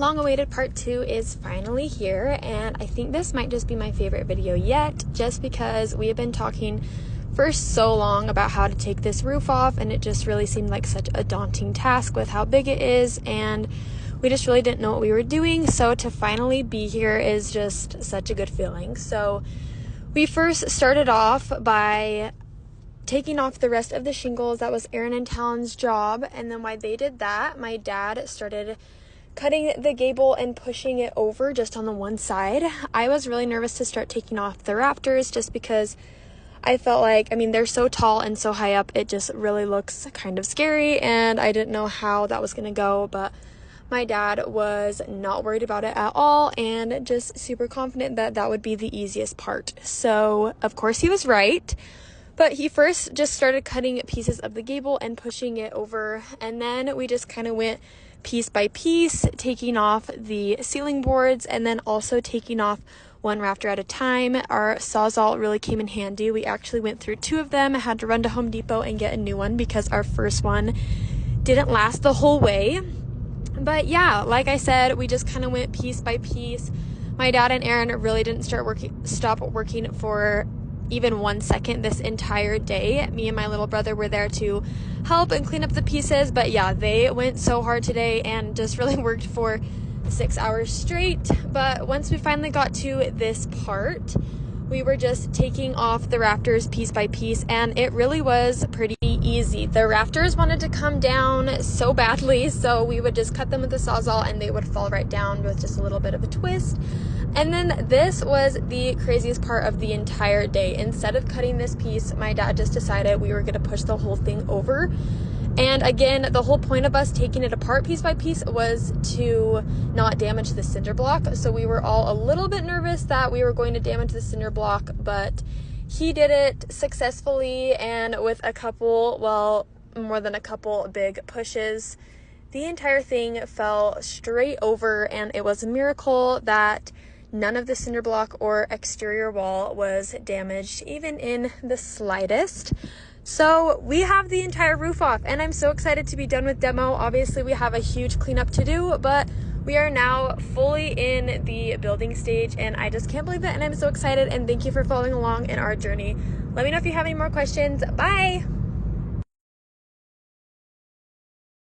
long-awaited part 2 is finally here, and I think this might just be my favorite video yet, just because we have been talking for so long about how to take this roof off, and it just really seemed like such a daunting task with how big it is, and we just really didn't know what we were doing. So to finally be here is just such a good feeling. So we first started off by taking off the rest of the shingles. That was Aaron and Talon's job, and then while they did that, my dad started cutting the gable and pushing it over just on the one side. I was really nervous to start taking off the rafters just because I felt like, they're so tall and so high up, it just really looks kind of scary, and I didn't know how that was going to go, but my dad was not worried about it at all and just super confident that that would be the easiest part. So, of course, he was right. But he first just started cutting pieces of the gable and pushing it over, and then we just kind of went piece by piece, taking off the ceiling boards and then also taking off one rafter at a time. Our Sawzall really came in handy. We actually went through 2 of them. I had to run to Home Depot and get a new one because our first one didn't last the whole way. But yeah, like I said, we just kind of went piece by piece. My dad and Aaron really didn't stop working for even 1 second this entire day. Me and my little brother were there to help and clean up the pieces, but yeah, they went so hard today and just really worked for 6 hours straight. But once we finally got to this part, we were just taking off the rafters piece by piece, and it really was pretty easy. The rafters wanted to come down so badly, so we would just cut them with the Sawzall and they would fall right down with just a little bit of a twist. And then this was the craziest part of the entire day. Instead of cutting this piece, my dad just decided we were going to push the whole thing over. And again, the whole point of us taking it apart piece by piece was to not damage the cinder block. So we were all a little bit nervous that we were going to damage the cinder block, but he did it successfully, and with more than a couple big pushes, the entire thing fell straight over, and it was a miracle that none of the cinder block or exterior wall was damaged, even in the slightest. So we have the entire roof off, and I'm so excited to be done with demo. Obviously, we have a huge cleanup to do, but we are now fully in the building stage, and I just can't believe it, and I'm so excited, and thank you for following along in our journey. Let me know if you have any more questions. Bye!